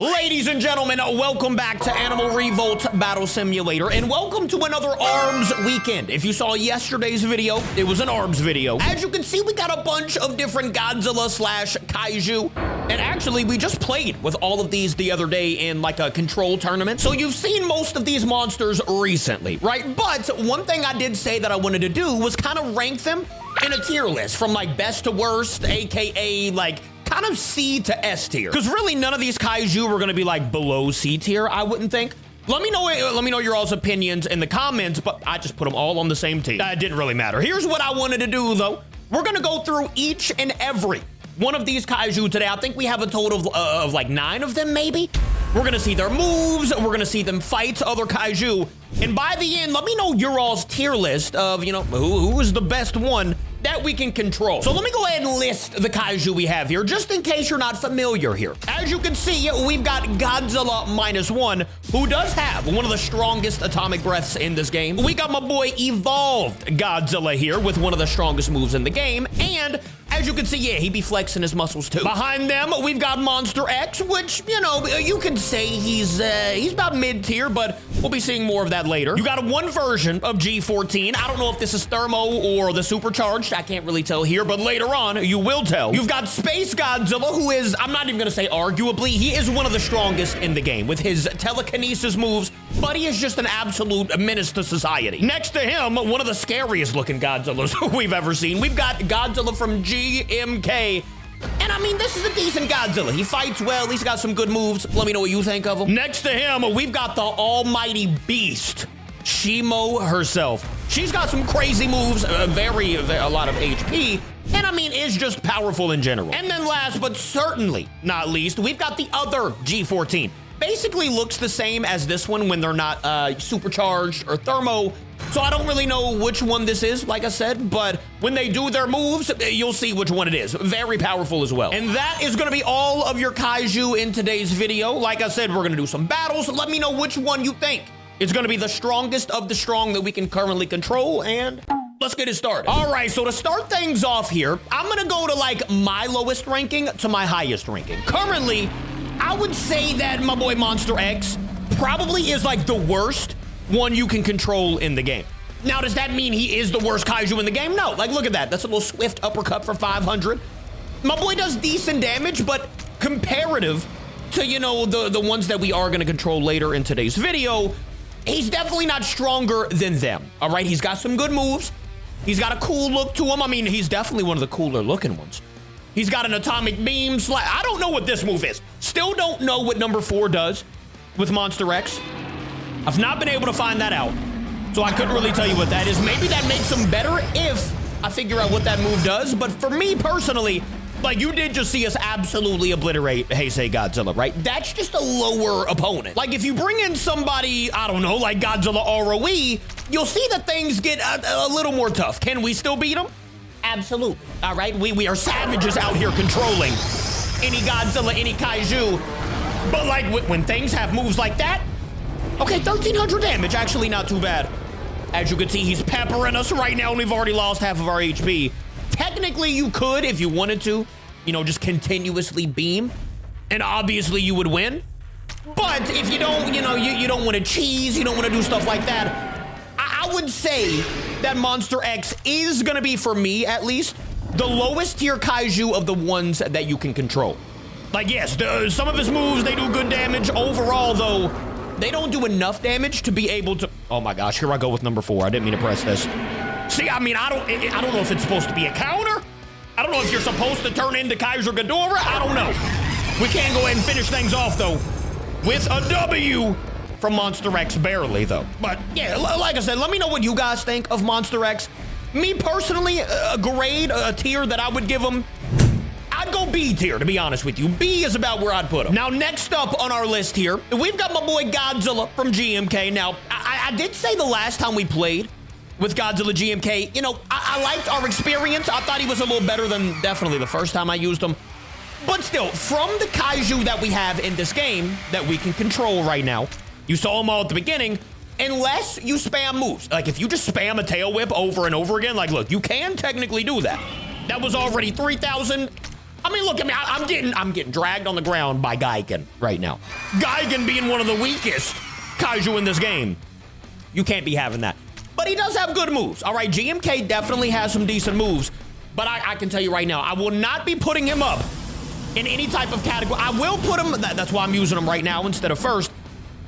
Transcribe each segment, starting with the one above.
Ladies and gentlemen, welcome back to Animal Revolt Battle Simulator, and welcome to another ARBS weekend. If you saw yesterday's video, it was an ARBS video. As you can see, we got a bunch of different Godzilla slash Kaiju, and actually, we just played with all of these the other day in like a control tournament, so you've seen most of these monsters recently, right? But one thing I did say that I wanted to do was kind of rank them in a tier list from like best to worst, aka like kind of C to S tier, because really none of these Kaiju were going to be like below C tier, I wouldn't think. Let me know your all's opinions in the comments, but I just put them all on the same team. It didn't really matter. Here's what I wanted to do though. We're going to go through each and every one of these Kaiju today. I think we have a total of like 9 of them maybe. We're going to see their moves. We're going to see them fight other Kaiju. And by the end, let me know your all's tier list of, you know, who is the best one that we can control. So let me go ahead and list the Kaiju we have here, just in case you're not familiar here. As you can see, we've got Godzilla -1, who does have one of the strongest atomic breaths in this game. We got my boy Evolved Godzilla here with one of the strongest moves in the game. And as you can see, yeah, he be flexing his muscles too. Behind them, we've got Monster X, which, you know, you could say he's about mid-tier, but we'll be seeing more of that later. You got one version of G14. I don't know if this is Thermo or the Supercharged. I can't really tell here, but later on, you will tell. You've got Space Godzilla, who is, I'm not even gonna say arguably, he is one of the strongest in the game with his telekinesis moves, but he is just an absolute menace to society. Next to him, one of the scariest looking Godzillas we've ever seen. We've got Godzilla from GMK. And I mean, this is a decent Godzilla. He fights well, he's got some good moves. Let me know what you think of him. Next to him, we've got the almighty beast, Shimo herself. She's got some crazy moves, a lot of HP, and I mean, is just powerful in general. And then last but certainly not least, we've got the other G14. Basically looks the same as this one when they're not supercharged or thermo. So I don't really know which one this is, like I said, but when they do their moves, you'll see which one it is. Very powerful as well. And that is gonna be all of your Kaiju in today's video. Like I said, we're gonna do some battles. Let me know which one you think is gonna be the strongest of the strong that we can currently control, and let's get it started. All right, so to start things off here, I'm gonna go to like my lowest ranking to my highest ranking. Currently, I would say that my boy Monster X probably is like the worst one you can control in the game. Now, does that mean he is the worst Kaiju in the game? No, like look at that. That's a little swift uppercut for 500. My boy does decent damage, but comparative to, you know, the ones that we are gonna control later in today's video, he's definitely not stronger than them, all right? He's got some good moves. He's got a cool look to him. I mean, he's definitely one of the cooler looking ones. He's got an atomic beam I don't know what this move is. Still don't know what number 4 does with Monster X. I've not been able to find that out, so I couldn't really tell you what that is. Maybe that makes him better if I figure out what that move does, but for me personally, like, you did just see us absolutely obliterate Heisei Godzilla, right? That's just a lower opponent. Like, if you bring in somebody, I don't know, like Godzilla ROE, you'll see that things get a little more tough. Can we still beat him? Absolutely. All right, we are savages out here controlling any Godzilla, any Kaiju. But like when things have moves like that, okay, 1,300 damage, actually not too bad. As you can see, he's peppering us right now, and we've already lost half of our HP. Technically, you could, if you wanted to, you know, just continuously beam, and obviously you would win. But if you don't, you know, you don't want to cheese, you don't want to do stuff like that, I would say that Monster X is gonna be, for me at least, the lowest tier Kaiju of the ones that you can control. Like, yes, some of his moves, they do good damage. Overall, though, they don't do enough damage to be able to, oh my gosh, here I go with number 4. I didn't mean to press this. See, I mean, I don't know if it's supposed to be a counter. I don't know if you're supposed to turn into Kaiser Ghidorah. I don't know. We can go ahead and finish things off, though, with a W from Monster X, barely, though. But, yeah, like I said, let me know what you guys think of Monster X. Me, personally, a grade, a tier that I would give him, I'd go B tier, to be honest with you. B is about where I'd put him. Now, next up on our list here, we've got my boy Godzilla from GMK. Now, I did say the last time we played with Godzilla GMK, you know, I liked our experience. I thought he was a little better than definitely the first time I used him. But still, from the Kaiju that we have in this game that we can control right now, you saw them all at the beginning, unless you spam moves. Like, if you just spam a tail whip over and over again, like, look, you can technically do that. That was already 3,000. I mean, look at me. I'm getting dragged on the ground by Gigan right now. Gigan being one of the weakest kaiju in this game. You can't be having that. But he does have good moves. All right, GMK definitely has some decent moves. But I can tell you right now, I will not be putting him up in any type of category. I will put him, that's why I'm using him right now instead of first.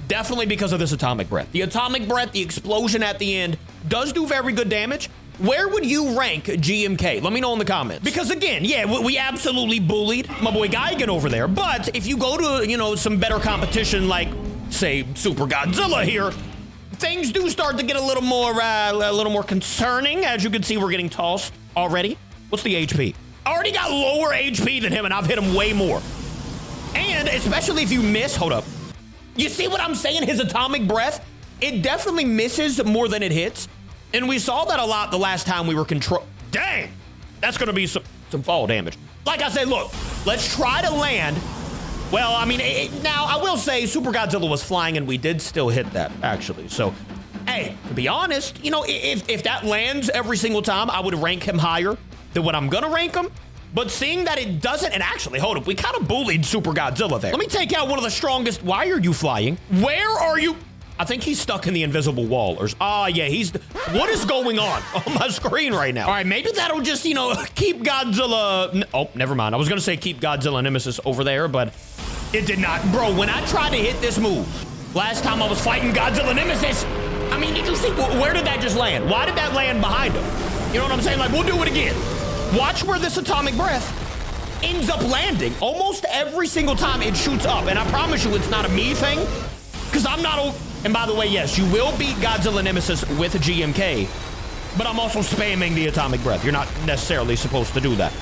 Definitely because of this atomic breath. The atomic breath, the explosion at the end, does do very good damage. Where would you rank GMK? Let me know in the comments. Because again, yeah, we absolutely bullied my boy Gigan over there. But if you go to, you know, some better competition like, say, Super Godzilla here, things do start to get a little more concerning. As you can see, we're getting tossed already. What's the HP? I already got lower HP than him, and I've hit him way more. And especially if you miss, hold up. You see what I'm saying? His atomic breath, it definitely misses more than it hits. And we saw that a lot the last time we were Dang, that's gonna be some fall damage. Like I said, look, let's try to land. Well, I mean, now I will say Super Godzilla was flying and we did still hit that, actually. So, hey, to be honest, you know, if that lands every single time, I would rank him higher than what I'm gonna rank him. But seeing that it doesn't, and actually, hold up, we kind of bullied Super Godzilla there. Let me take out one of the strongest. Why are you flying? Where are you? I think he's stuck in the invisible wall. Yeah, what is going on my screen right now? All right, maybe that'll just, you know, keep Godzilla. Oh, never mind. I was gonna say keep Godzilla Nemesis over there, but it did not. Bro, when I tried to hit this move, last time I was fighting Godzilla Nemesis, I mean, did you see, where did that just land? Why did that land behind him? You know what I'm saying? Like, we'll do it again. Watch where this atomic breath ends up landing. Almost every single time it shoots up, and I promise you it's not a me thing, because I'm not. And by the way, yes, you will beat Godzilla Nemesis with a GMK, but I'm also spamming the atomic breath. You're not necessarily supposed to do that.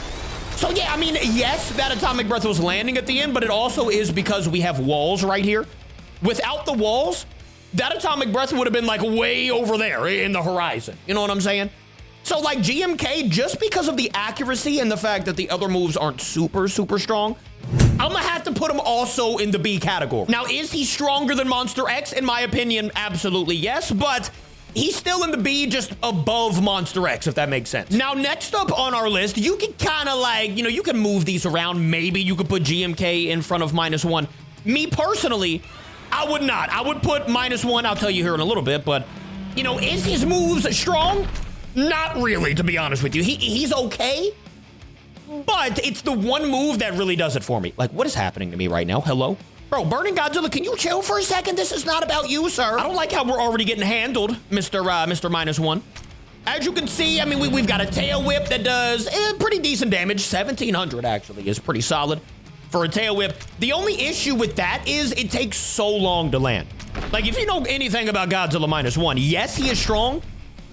So yeah, I mean, yes, that atomic breath was landing at the end, but it also is because we have walls right here. Without the walls, that atomic breath would have been like way over there in the horizon. You know what I'm saying? So like GMK, just because of the accuracy and the fact that the other moves aren't super strong, I'm gonna have to put him also in the B category. Now, is he stronger than Monster X? In my opinion, absolutely yes, but he's still in the B, just above Monster X, if that makes sense. Now, next up on our list, you can kind of like, you know, you can move these around. Maybe you could put GMK in front of -1. Me personally, I would not. I would put -1, I'll tell you here in a little bit, but, you know, is his moves strong? Not really, to be honest with you. He's okay, but it's the one move that really does it for me. Like, what is happening to me right now? Hello? Bro, Burning Godzilla, can you chill for a second? This is not about you, sir. I don't like how we're already getting handled, Mr. -1. As you can see, I mean, we've got a tail whip that does pretty decent damage. 1,700 actually is pretty solid for a tail whip. The only issue with that is it takes so long to land. Like, if you know anything about Godzilla -1, yes, he is strong,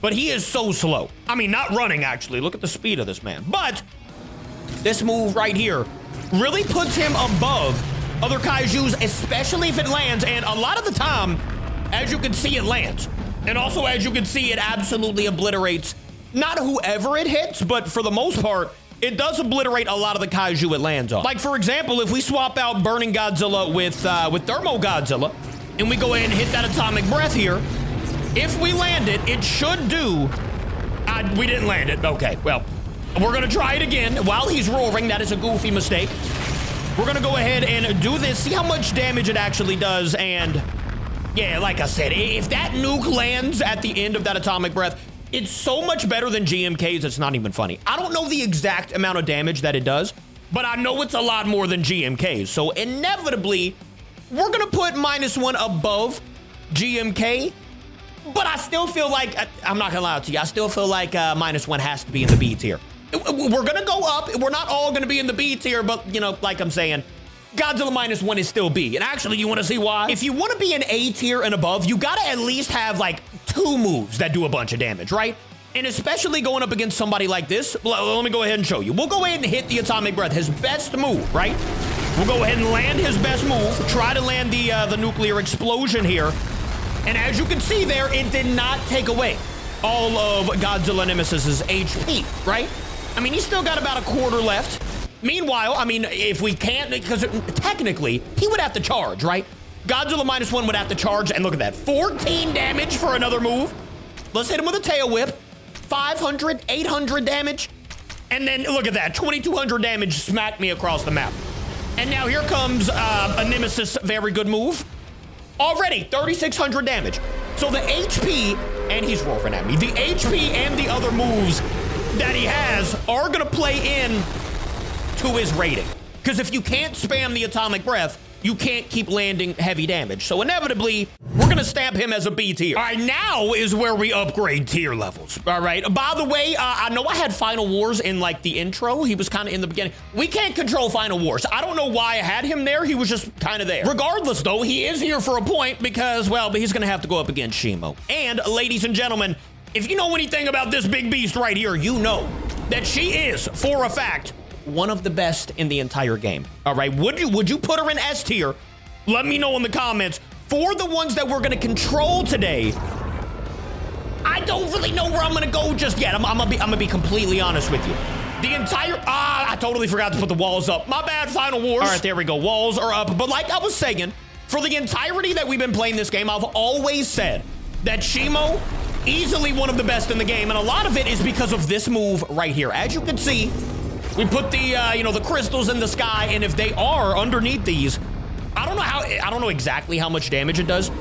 but he is so slow. I mean, not running, actually. Look at the speed of this man. But this move right here really puts him above other kaijus, especially if it lands. And a lot of the time, as you can see, it lands. And also, as you can see, it absolutely obliterates not whoever it hits, but for the most part, it does obliterate a lot of the kaiju it lands on. Like, for example, if we swap out Burning Godzilla with Thermo Godzilla, and we go ahead and hit that atomic breath here, if we land it, it should do... we didn't land it. Okay, well, we're going to try it again. While he's roaring, that is a goofy mistake. We're going to go ahead and do this, see how much damage it actually does, and... yeah, like I said, if that nuke lands at the end of that atomic breath, it's so much better than GMK's, it's not even funny. I don't know the exact amount of damage that it does, but I know it's a lot more than GMK's. So inevitably, we're going to put -1 above GMK, but I still feel like, I'm not going to lie to you, I still feel like -1 has to be in the B tier. We're going to go up. We're not all going to be in the B tier, but, you know, like I'm saying, Godzilla -1 is still B. And actually, you want to see why? If you want to be an A tier and above, you got to at least have like 2 moves that do a bunch of damage, right? And especially going up against somebody like this, let me go ahead and show you. We'll go ahead and hit the atomic breath, his best move, right? We'll go ahead and land his best move, try to land the nuclear explosion here. And as you can see there, it did not take away all of Godzilla Nemesis's HP, right? I mean, he's still got about a quarter left. Meanwhile, I mean, if we can't, because technically, he would have to charge, right? Godzilla -1 would have to charge, and look at that, 14 damage for another move. Let's hit him with a tail whip. 500, 800 damage. And then look at that, 2,200 damage smacked me across the map. And now here comes a Nemesis, very good move. Already 3,600 damage. So the HP, and he's roaring at me, the HP and the other moves that he has are gonna play in to his rating. Because if you can't spam the atomic breath, you can't keep landing heavy damage. So inevitably, we're gonna stamp him as a B tier. All right, now is where we upgrade tier levels. All right, by the way, I know I had Final Wars in like the intro. He was kind of in the beginning. We can't control Final Wars. I don't know why I had him there. He was just kind of there. Regardless though, he is here for a point because, well, he's gonna have to go up against Shimo. And ladies and gentlemen, if you know anything about this big beast right here, you know that she is, for a fact, one of the best in the entire game. All right, would you put her in S tier? Let me know in the comments. For the ones that we're gonna control today, I don't really know where I'm gonna go just yet. I'm gonna be completely honest with you. The entire, I totally forgot to put the walls up. My bad, Final Wars. All right, there we go, walls are up. But like I was saying, for the entirety that we've been playing this game, I've always said that Shimo, easily one of the best in the game. And a lot of it is because of this move right here. As you can see, we put the, the crystals in the sky, and if they are underneath these, I don't know exactly how much damage it does,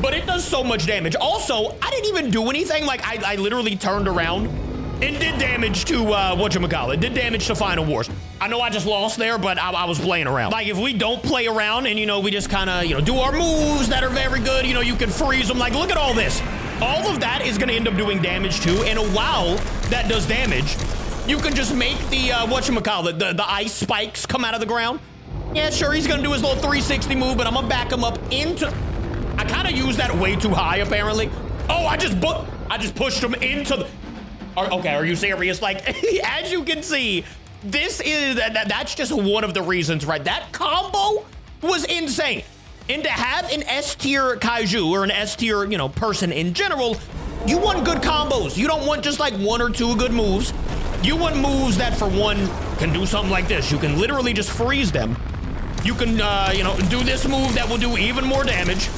but it does so much damage. Also, I didn't even do anything. Like, I literally turned around and did damage to, did damage to Final Wars. I know I just lost there, but I was playing around. Like, if we don't play around and, we just kind of, do our moves that are very good, you can freeze them. Like, look at all this. All of that is going to end up doing damage too, and while that does damage, you can just make the, the ice spikes come out of the ground. Yeah, sure, he's gonna do his little 360 move, but I'm gonna back him up into... I kind of used that way too high, apparently. Oh, I just pushed him into the... Okay, are you serious? Like, as you can see, this is... That's just one of the reasons, right? That combo was insane. And to have an S-tier kaiju, or an S-tier, person in general, you want good combos. You don't want just like one or two good moves. You want moves that, for one, can do something like this. You can literally just freeze them. You can, do this move that will do even more damage.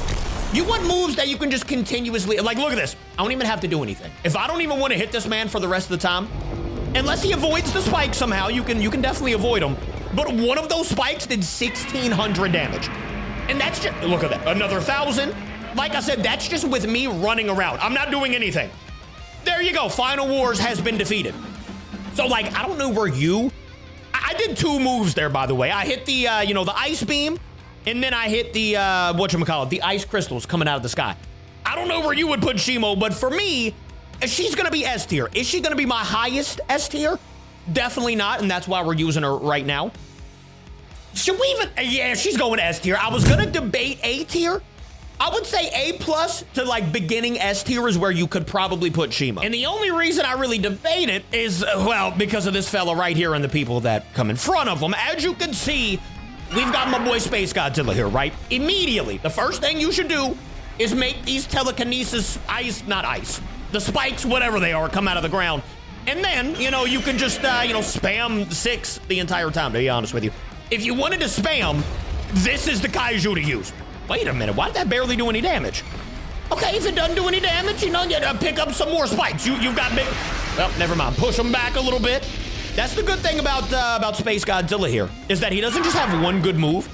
You want moves that you can just continuously, like, look at this. I don't even have to do anything. If I don't even want to hit this man for the rest of the time, unless he avoids the spike somehow, you can definitely avoid him. But one of those spikes did 1,600 damage. And that's just, look at that, another 1,000. Like I said, that's just with me running around. I'm not doing anything. There you go, Final Wars has been defeated. So, like, I don't know where I did two moves there, by the way. I hit the, the ice beam, and then I hit the, the ice crystals coming out of the sky. I don't know where you would put Shimo, but for me, she's gonna be S tier. Is she gonna be my highest S tier? Definitely not, and that's why we're using her right now. Should we even, yeah, she's going S tier. I was gonna debate A tier. I would say A+ to like beginning S tier is where you could probably put Shimo. And the only reason I really debate it is, well, because of this fella right here and the people that come in front of him. As you can see, we've got my boy Space Godzilla here, right? Immediately, the first thing you should do is make these telekinesis the spikes, whatever they are, come out of the ground. And then, you can just, spam 6 the entire time, to be honest with you. If you wanted to spam, this is the kaiju to use. Wait a minute, why did that barely do any damage? Okay, if it doesn't do any damage, you pick up some more spikes. You've got big... Well, never mind. Push them back a little bit. That's the good thing about Space Godzilla here, is that he doesn't just have one good move.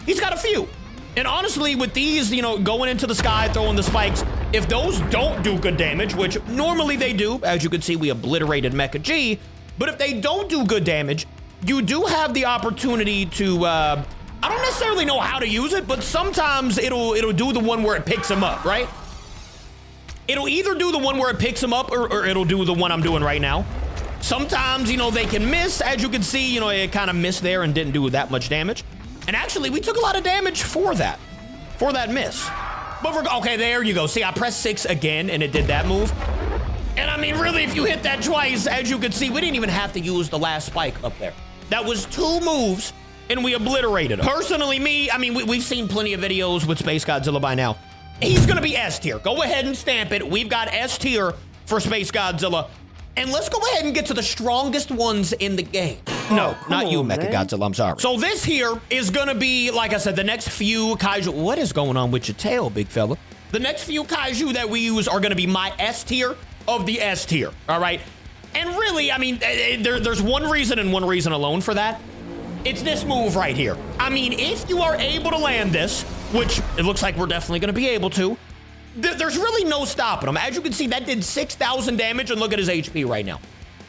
He's got a few. And honestly, with these, going into the sky, throwing the spikes, if those don't do good damage, which normally they do, as you can see, we obliterated Mecha G, but if they don't do good damage, you do have the opportunity to... I don't necessarily know how to use it, but sometimes it'll do the one where it picks him up, right? It'll either do the one where it picks him up or it'll do the one I'm doing right now. Sometimes, they can miss. As you can see, it kind of missed there and didn't do that much damage. And actually, we took a lot of damage for that miss. But okay, there you go. See, I pressed 6 again and it did that move. And I mean, really, if you hit that twice, as you can see, we didn't even have to use the last spike up there. That was 2 moves. And we obliterated him. Personally, we've seen plenty of videos with Space Godzilla by now. He's gonna be S tier. Go ahead and stamp it. We've got S tier for Space Godzilla. And let's go ahead and get to the strongest ones in the game. No, not you, Mecha Godzilla, I'm sorry. So this here is gonna be, like I said, the next few kaiju. What is going on with your tail, big fella? The next few kaiju that we use are gonna be my S tier of the S tier, all right? And really, I mean, there's one reason and one reason alone for that. It's this move right here. I mean, if you are able to land this, which it looks like we're definitely going to be able to, there's really no stopping him. As you can see, that did 6,000 damage, and look at his HP right now.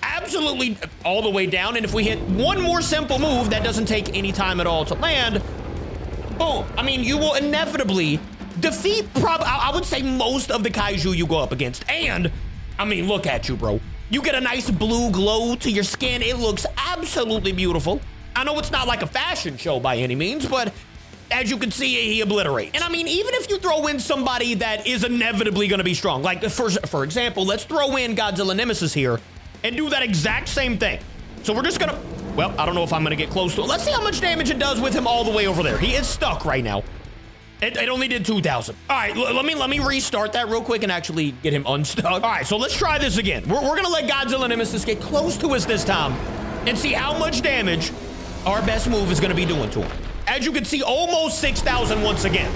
Absolutely all the way down, and if we hit one more simple move that doesn't take any time at all to land, boom. I mean, you will inevitably defeat, I would say, most of the kaiju you go up against. And, I mean, look at you, bro. You get a nice blue glow to your skin. It looks absolutely beautiful. I know it's not like a fashion show by any means, but as you can see, he obliterates. And I mean, even if you throw in somebody that is inevitably going to be strong, like for example, let's throw in Godzilla Nemesis here and do that exact same thing. So we're just gonna, well, I don't know if I'm gonna get close to it. Let's see how much damage it does with him all the way over there. He is stuck right now. It only did 2,000. All right, let me restart that real quick and actually get him unstuck. All right, so let's try this again. We're gonna let Godzilla Nemesis get close to us this time and see how much damage our best move is gonna be doing to him. As you can see, almost 6,000 once again.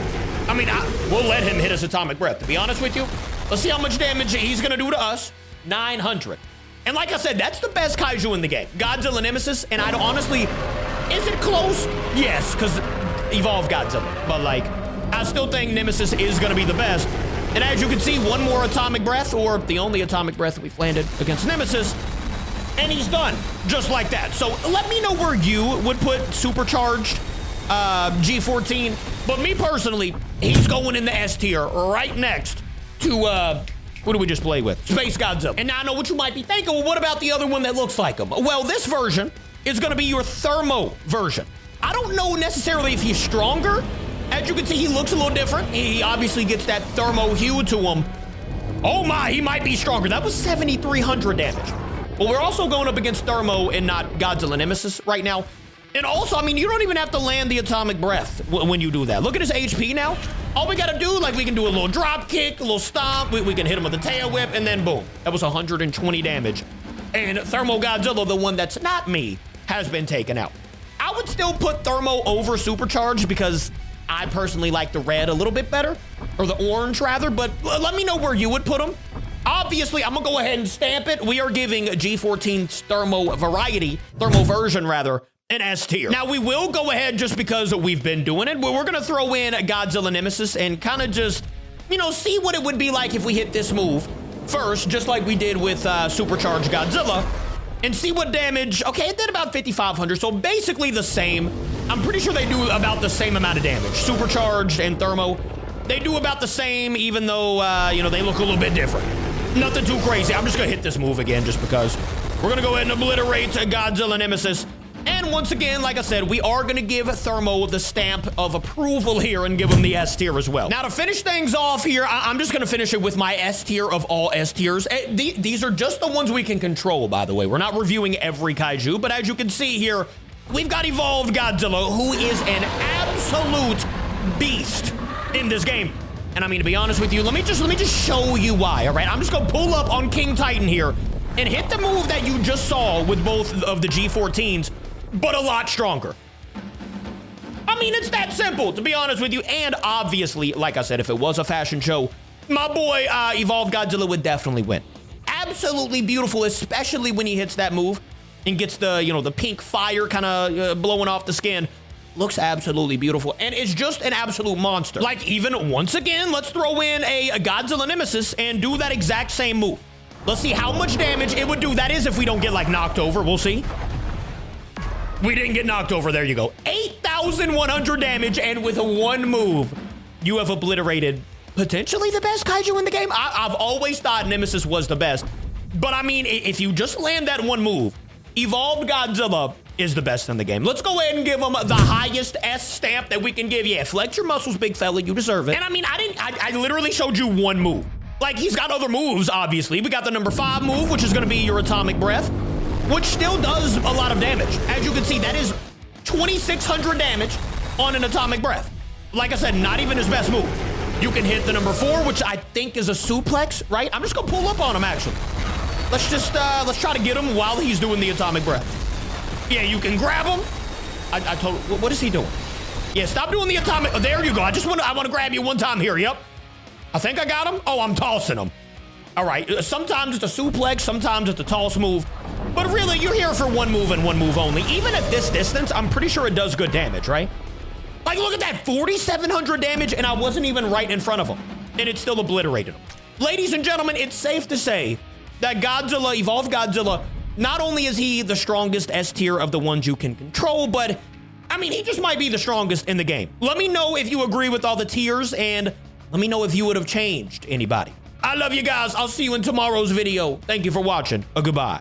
I mean, we'll let him hit his atomic breath, to be honest with you. Let's see how much damage he's gonna do to us. 900. And like I said, that's the best kaiju in the game. Godzilla Nemesis, and I'd honestly, is it close? Yes, because Evolve Godzilla. But like, I still think Nemesis is gonna be the best. And as you can see, one more atomic breath, or the only atomic breath we've landed against Nemesis, and he's done, just like that. So let me know where you would put supercharged G14. But me personally, he's going in the S tier right next to, who do we just play with? Space Godzilla. And now I know what you might be thinking, well, what about the other one that looks like him? Well, this version is gonna be your thermo version. I don't know necessarily if he's stronger. As you can see, he looks a little different. He obviously gets that thermo hue to him. Oh my, he might be stronger. That was 7,300 damage. But we're also going up against Thermo and not Godzilla Nemesis right now. And also, I mean, you don't even have to land the atomic breath when you do that. Look at his HP now. All we gotta do, like, we can do a little drop kick, a little stomp, we can hit him with a tail whip, and then boom. That was 120 damage. And Thermo Godzilla, the one that's not me, has been taken out. I would still put Thermo over Supercharged because I personally like the red a little bit better, or the orange rather, but let me know where you would put him. Obviously, I'm gonna go ahead and stamp it. We are giving G14's thermo version rather, an S tier. Now we will go ahead, just because we've been doing it, we're gonna throw in Godzilla Nemesis and kind of just, you know, see what it would be like if we hit this move first, just like we did with Supercharged Godzilla, and see what damage. Okay, it did about 5,500, so basically the same. I'm pretty sure they do about the same amount of damage. Supercharged and thermo, they do about the same, even though, you know, they look a little bit different. Nothing too crazy. I'm just gonna hit this move again just because. We're gonna go ahead and obliterate Godzilla Nemesis. And once again, like I said, we are gonna give Thermo the stamp of approval here and give him the S tier as well. Now to finish things off here, I'm just gonna finish it with my S tier of all S tiers. These are just the ones we can control, by the way. We're not reviewing every kaiju, but as you can see here, we've got Evolved Godzilla, who is an absolute beast in this game. And I mean, to be honest with you, let me just show you why, all right? I'm just gonna pull up on King Titan here and hit the move that you just saw with both of the G14s, but a lot stronger. I mean, it's that simple, to be honest with you. And obviously, like I said, if it was a fashion show, my boy Evolved Godzilla would definitely win. Absolutely beautiful, especially when he hits that move and gets the, you know, the pink fire kind of blowing off the skin. Looks absolutely beautiful, and it's just an absolute monster. Like, even once again, let's throw in a Godzilla Nemesis and do that exact same move. Let's see how much damage it would do. That is if we don't get, like, knocked over. We'll see. We didn't get knocked over. There you go. 8,100 damage, and with a one move, you have obliterated potentially the best kaiju in the game. I've always thought Nemesis was the best, but I mean, if you just land that one move, Evolved Godzilla is the best in the game. Let's go ahead and give him the highest S stamp that we can give. Yeah, flex your muscles, big fella. You deserve it. And I mean, I literally showed you one move. Like, he's got other moves, obviously. We got the number 5 move, which is going to be your atomic breath, which still does a lot of damage. As you can see, that is 2,600 damage on an atomic breath. Like I said, not even his best move. You can hit the number 4, which I think is a suplex, right? I'm just going to pull up on him, actually. Let's try to get him while he's doing the atomic breath. Yeah, you can grab him. I told, what is he doing? Yeah, stop doing the atomic. Oh, there you go. I want to grab you one time here. Yep. I think I got him. Oh, I'm tossing him. All right, sometimes it's a suplex, sometimes it's a toss move. But really, you're here for one move and one move only. Even at this distance, I'm pretty sure it does good damage, right? Like, look at that, 4,700 damage, and I wasn't even right in front of him. And it still obliterated him. Ladies and gentlemen, it's safe to say that Godzilla, Evolved Godzilla, not only is he the strongest S tier of the ones you can control, but, I mean, he just might be the strongest in the game. Let me know if you agree with all the tiers, and let me know if you would have changed anybody. I love you guys. I'll see you in tomorrow's video. Thank you for watching. Goodbye.